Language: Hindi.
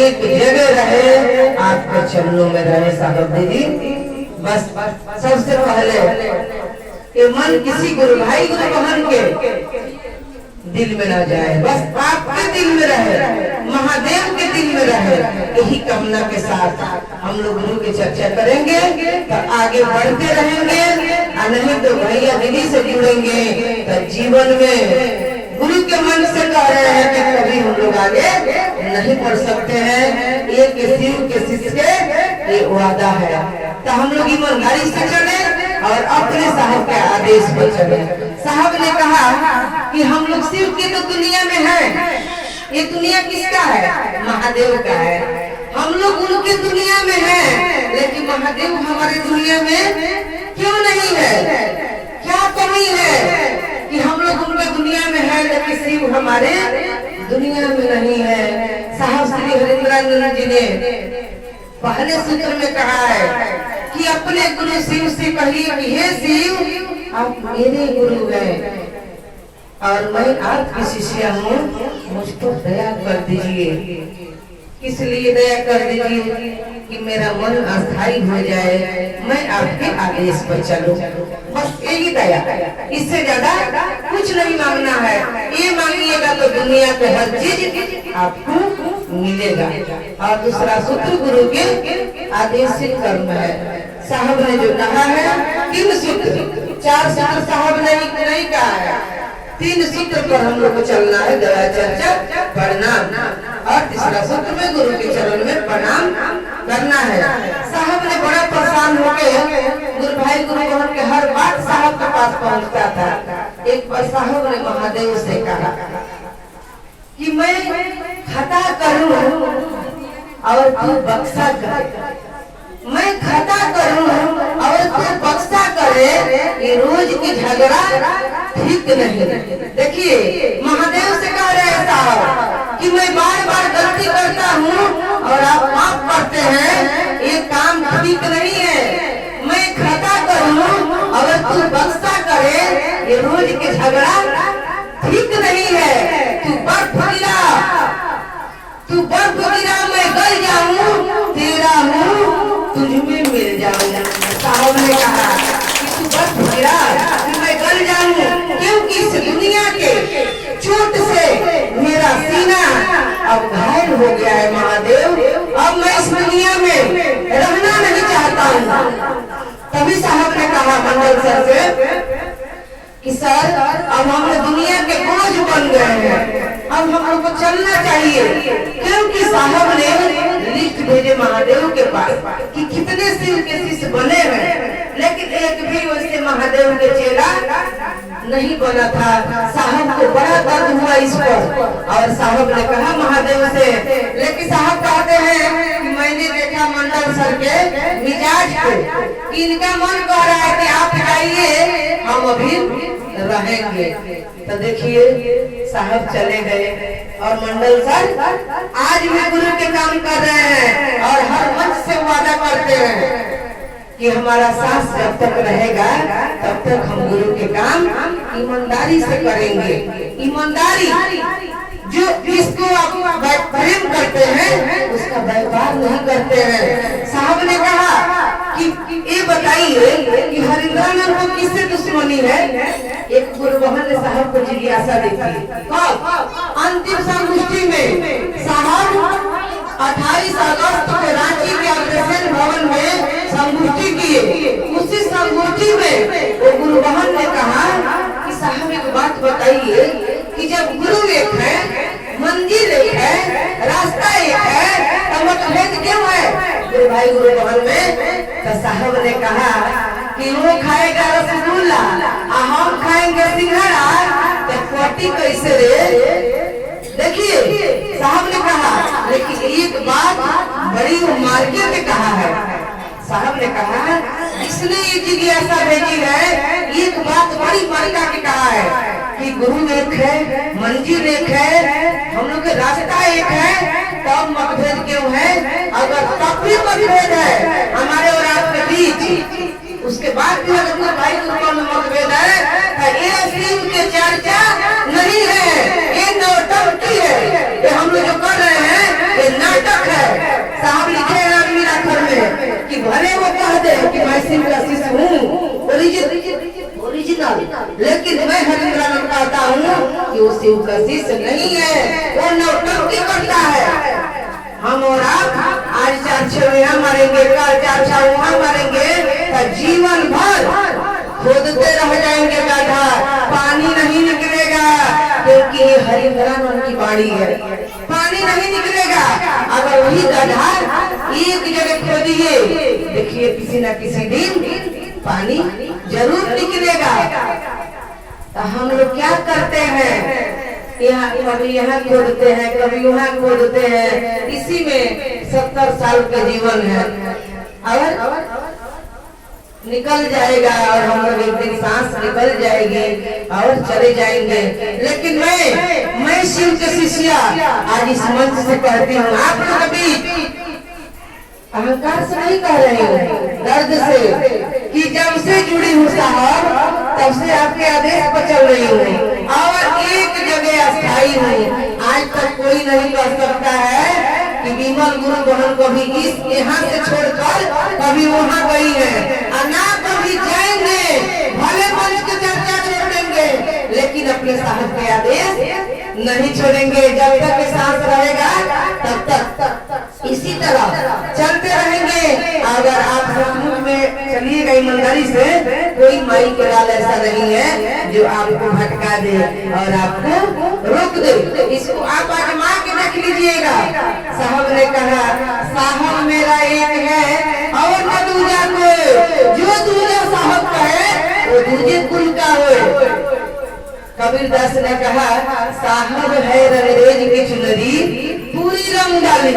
एक जगह रहे, आपके चरणों में रहे साहब दीदी। बस सबसे पहले ये मन किसी गुरु भाई गुरु बहन के दिल में ना जाए, बस आपके दिल में रहे, महादेव के दिल में रहे। यही कामना के साथ हम लोग गुरु की चर्चा करेंगे, तो आगे बढ़ते रहेंगे। और नहीं तो भैया दीदी से जुड़ेंगे तो जीवन में गुरु के मन से कह रहे हैं कि कभी हम लोग आगे नहीं बढ़ सकते हैं। एक शिव के शिष्य के ये वादा है, तो हम लोग ईमानदारी से चले और अपने साहब के आदेश पर चले। साहब ने कहा कि हम लोग शिव की तो दुनिया में है, ये दुनिया किसका है? महादेव का है। हम लोग उनकी दुनिया में हैं, लेकिन महादेव हमारे दुनिया में क्यों नहीं है? क्या कमी है कि हम लोग उनके दुनिया में हैं लेकिन शिव हमारे दुनिया में नहीं है? साहब श्री हरिंद्रानंद जी ने पहले सूत्र में कहा है कि अपने गुरु शिव से कहिए कि हे शिव आप मेरे गुरु हैं और मैं आपकी शिष्या हूँ, मुझ पर दया कर दीजिए। इसलिए दया कर दीजिए कि मेरा मन अस्थायी हो जाए, मैं आपके आदेश पर चलूं। बस यही दया, इससे ज्यादा कुछ नहीं मांगना है। ये मांगिएगा तो दुनिया के हर चीज आपको मिलेगा। और दूसरा सूत्र गुरु के आदेशित कर्म है। साहब ने जो कहा है 3 सूत्र, 4 सूत्र साहब ने नहीं कहा है, 3 सूत्र पर हम लोग को चलना है। दया चर्चा प्रणाम, और तीसरा सूत्र में गुरु के चरण में प्रणाम करना है। साहब ने बड़ा परेशान होके गुरु भाई गुरु बहन के हर बात साहब के पास पहुंचता था। एक बार साहब ने महादेव से कहा कि मैं खता करूं और तू बख्शा कर, मैं खता करूं और तू बख्शा करे, ये रोज की झगड़ा ठीक नहीं। देखिए महादेव से कह रहे हैं साहब कि मैं बार बार गलती करता हूँ और आप माफ करते हैं, ये काम ठीक नहीं है। मैं खता करूँ और तू बख्शा करे, ये रोज की झगड़ा ठीक नहीं है। तू बर्फ गिरा, तू बर्फ गिरा, मैं गल जाऊँ, तेरा हूँ तुझ में मिल जाऊँ। साहब ने कहा कि तू बर्फ गिरा, मैं गल जाऊँ, क्योंकि इस दुनिया के चोट से मेरा सीना अब घायल हो गया है महादेव। अब मैं इस दुनिया में रहना नहीं चाहता हूँ। तभी साहब ने कहा मंडल सर से कि सर अब हम दुनिया के बोझ बन गए हैं, अब हम लोग को चलना चाहिए। क्योंकि साहब ने लिस्ट भेजे महादेव के पास कि कितने शिव के शिष्य बने हैं, लेकिन एक भी वैसे महादेव के चेला नहीं बना था। साहब को बड़ा दर्द हुआ इस पर, और साहब ने कहा महादेव से, लेकिन साहब कहते हैं कि मैंने देखा मंडल सर के मिजाज को, इनका मन कह रहा है कि आप जाइए, हम अभी रहेंगे। तो देखिए साहब चले गए और मंडल सर आज भी गुरु के काम कर रहे हैं और हर मंच से वादा करते हैं कि हमारा सांस जब तक रहेगा तब तक हम गुरु के काम ईमानदारी से करेंगे। ईमानदारी जो जिसको आप प्रेम करते हैं उसका व्यापार नहीं करते हैं। साहब ने कहा कि ये बताइए कि हरिंद्रानंद को किससे दुश्मनी है? एक गुरु बहन ने साहब को जिज्ञासा दी थी। अंतिम संगोष्ठी में साहब 28 अगस्त को रांची के अग्रसेन भवन में संगोष्ठी किए। उसी संगोष्ठी में वो गुरु बहन ने कहा कि साहब एक बात बताइए कि जब गुरु एक है, मंजिल एक है, रास्ता एक है, तो मतभेद क्यों है गुरु भाई गुरु बहन में? तो साहब ने कहा कि वो खाएगा रसगुल्ला और हम खाएंगे सिंघाड़ा, तो पोटी कैसे रे? देखिए साहब ने कहा, लेकिन एक बात बड़ी मार्के में कहा है। साहब ने कहा इसने ये जिज्ञासा भेजी है, एक बात बड़ी मार्का के कहा है कि गुरु एक है, मंजिल एक है, हम लोग का रास्ता एक है, तब मतभेद क्यों है? अगर तब भी मतभेद है हमारे और आपके बीच, उसके बाद भी अगर भाई मतभेद है तो ये शिव के चर्चा नहीं है, ये नौटंकी है, ये हम लोग जो कर रहे हैं ये नाटक है। वो शिव का शिष्य नहीं है, वो नौटंकी करता है। हम और आप आज 4-6 यहाँ मरेंगे, कल 4-4 वहाँ मरेंगे, तो जीवन भर खोदते रह जाएंगे गड्ढा, पानी नहीं निकलेगा, क्योंकि ये हरिहरन उनकी बाड़ी है, पानी नहीं निकलेगा। अगर वही गड्ढा एक जगह खोदिए, देखिए किसी न किसी दिन पानी जरूर निकलेगा। तो हम लोग क्या करते हैं, यहाँ कभी यहाँ खोदते हैं, कभी वहाँ खोदते हैं, इसी में 70 साल का जीवन है। और निकल जाएगा और हम लोग एक दिन सांस निकल जाएगी और चले जाएंगे। लेकिन मैं शिव के शिष्या आज इस मंच से कहती हूँ, आप लोग अभी अहंकार से नहीं कह रही हूँ, दर्द से, कि जब से जुड़ी हूँ साहब तब से आपके आदेश पर चल रही हूँ और एक जगह अस्थायी हूँ। आज तक कोई नहीं कह सकता है कि विमल गुरु बहन को भी इस यहाँ से छोड़कर कभी वहाँ गई है, ना कभी जाएंगे, भले मंच की चर्चा छोड़ देंगे, लेकिन अपने साहब के आदेश नहीं छोड़ेंगे। जब तक सांस रहेगा तब तक इसी तरह चलते रहेंगे। अगर आप सचमुच में चलिएगा ईमानदारी से, कोई माई के लाल ऐसा नहीं है जो आपको भटका दे और आपको रोक दे। इसको आप आजमा के देख लीजिएगा। साहब ने कहा, साहब मेरा एक है और न दूजा कोई, जो दूजा साहब कहे वो दूजे कुल का हो। कबीरदास ने कहा, साहब है रंगरेज की चुनरी पूरी रंग डाली।